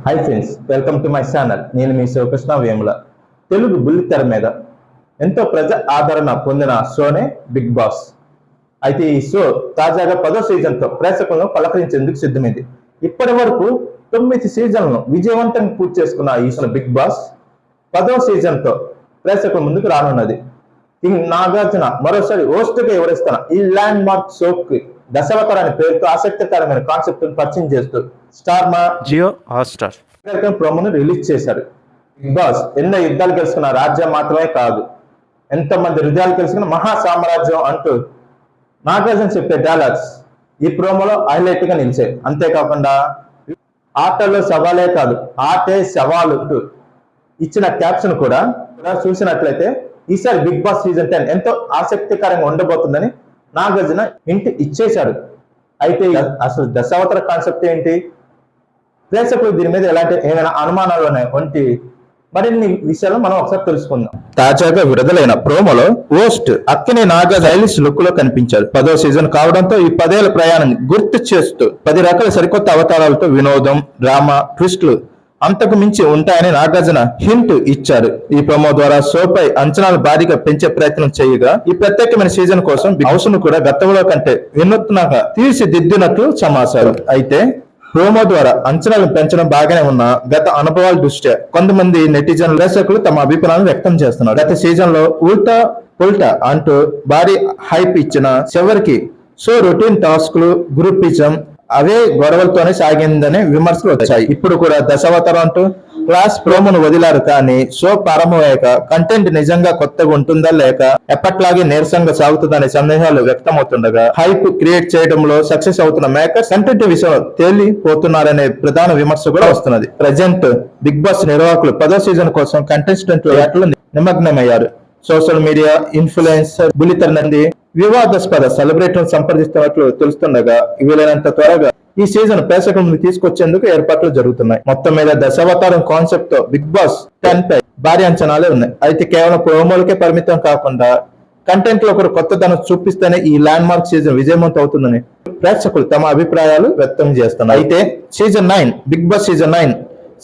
Hi friends, welcome to my channel. నేను మీ శివకృష్ణ వేముల. తెలుగు బుల్లితెర మీద ఎంతో ప్రజా ఆదరణ పొందిన షోనే బిగ్ బాస్. అయితే ఈ షో తాజాగా 10వ సీజన్తో ప్రేక్షకులను పలకరించేందుకు సిద్ధమైంది. ఇప్పటి వరకు 9 సీజన్లను విజయవంతంగా పూర్తి చేసుకున్న ఈ షో బిగ్ బాస్ 10వ సీజన్తో ప్రేక్షకుల ముందుకు రానున్నది. కింగ్ నాగార్జున మరోసారి హోస్ట్ గా వివరిస్తున్న ఈ ల్యాండ్ మార్క్ షోకి దశావతార అనే పేరుతో ఆసక్తికరమైన కాన్సెప్ట్ పరిచయం చేస్తూ స్టార్ మా జియో హాట్‌స్టార్ ప్రోమోను రిలీజ్ చేశారు. బిగ్ బాస్ ఎన్నో యుద్ధాలు గెలుచుకున్న రాజ్యం మాత్రమే కాదు, ఎంతో మంది హృదయాలు గెలుచుకున్న మహా సామ్రాజ్యం అంటూ నాగార్జున చెప్పే డైలాగ్స్ ఈ ప్రోమోలో హైలైట్ గా నిలిచాయి. అంతేకాకుండా ఆటలో సవాలే కాదు, ఆటే సవాలు ఇచ్చిన క్యాప్షన్ కూడా చూసినట్లయితే ఈసారి బిగ్ బాస్ సీజన్ 10 ఎంతో ఆసక్తికరంగా ఉండబోతుందని నాగార్జున హింట్ ఇచ్చేశాడు. అయితే అసలు దశావతార కాన్సెప్ట్ ఏంటి, ప్రేక్షకులు దీని మీద ఎలాంటి ఏమైనా అనుమానాలు ఉన్నాయి వంటి మరిన్ని విషయాలు మనం ఒకసారి తెలుసుకుందాం. తాజాగా విడుదలైన ప్రోమోలో host Akkineni Naga stylish look లో కనిపించారు. 10వ సీజన్ కావడంతో ఈ 10 ఏళ్ల ప్రయాణం గుర్తు చేస్తూ 10 రకాల సరికొత్త అవతారాలతో వినోదం, డ్రామా, ట్విస్టులు అంతకు మించి ఉంటాయని నాగార్జున హింట్ ఇచ్చారు. ఈ ప్రోమో ద్వారా షోపై అంచనాలు భారీగా పెంచే ప్రయత్నం చేయగా ఈ ప్రత్యేకమైన సీజన్ కోసం హౌస్ ను కూడా గతంలో కంటే వినూత్నంగా తీర్చిదిద్దినట్లు సమాచారం. అయితే ప్రోమో ద్వారా అంచనాలు పెంచడం బాగానే ఉన్న గత అనుభవాల దృష్ట్యా కొంతమంది నెటిజన్ ప్రేక్షకులు తమ అభిప్రాయాలను వ్యక్తం చేస్తున్నారు. గత సీజన్ లో ఉల్టా పుల్టా అంటూ భారీ హైప్ ఇచ్చిన చివరికి షో రొటీన్ టాస్క్లు, గ్రూపిజం అవే గొడవలతోనే సాగిందనే విమర్శలు వచ్చాయి. ఇప్పుడు కూడా దశావతారం అంటూ క్లాస్ ప్రోమోను వదిలారు, కానీ షో ప్రారంభమయ్యాక కంటెంట్ నిజంగా కొత్తగా ఉంటుందా లేక ఎప్పట్లాగే నీరసంగా సాగుతుందనే సందేహాలు వ్యక్తమవుతుండగా హైప్ క్రియేట్ చేయడంలో సక్సెస్ అవుతున్న మేకర్స్ కంటెంట్ విషయంలో తేలిపోతున్నారనే ప్రధాన విమర్శ కూడా వస్తున్నది. ప్రజెంట్ బిగ్ బాస్ నిర్వాహకులు 10వ సీజన్ కోసం కంటెస్టెంట్ల వేటలో నిమగ్నమయ్యారు. సోషల్ మీడియా ఇన్ఫ్లుయెన్సర్ బుల్లితెర నుండి వివాదాస్పద సెలబ్రిటీలను సంప్రదిస్తున్నట్లు తెలుస్తుండగా వీలైనంత త్వరగా ఈ సీజన్ ప్రేక్షకులను తీసుకొచ్చేందుకు ఏర్పాట్లు జరుగుతున్నాయి. మొత్తం మీద దశావతారం కాన్సెప్ట్ తో బిగ్ బాస్ 10 పై భారీ అంచనాలే ఉన్నాయి. అయితే కేవలం ప్రోమోలకే పరిమితం కాకుండా కంటెంట్ లో ఒకరు కొత్తదనం చూపిస్తేనే ఈ ల్యాండ్ మార్క్ సీజన్ విజయవంతం అవుతుందని ప్రేక్షకులు తమ అభిప్రాయాలు వ్యక్తం చేస్తున్నారు. అయితే సీజన్ 9 బిగ్ బాస్ సీజన్ 9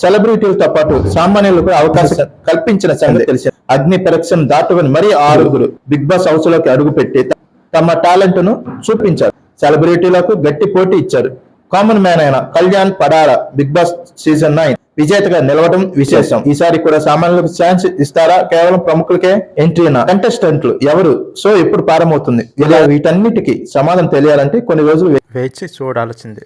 సెలబ్రిటీలతో పాటు సామాన్యులకు అవకాశం కల్పించిన సంగతి తెలిసి అగ్ని పరీక్షను దాటుకుని మరీ 6 బిగ్ బాస్ హౌస్ లోకి అడుగుపెట్టి తమ టాలెంట్ ను చూపించారు. సెలబ్రిటీలకు గట్టి పోటీ ఇచ్చారు. కామన్ మ్యాన్ అయిన Kalyan Padala Bigg Boss season 9 విజేతగా నిలవడం విశేషం. ఈసారి కూడా సామాన్యులకు ఛాన్స్ ఇస్తారా, కేవలం ప్రముఖులకే ఎంట్రీనా, కంటెస్టెంట్లు ఎవరు, షో ఎప్పుడు ప్రారంభమవుతుంది, ఇలా వీటన్నిటికీ సమాధానం తెలియాలంటే కొన్ని రోజులు వేచి చూడాల్సిందే.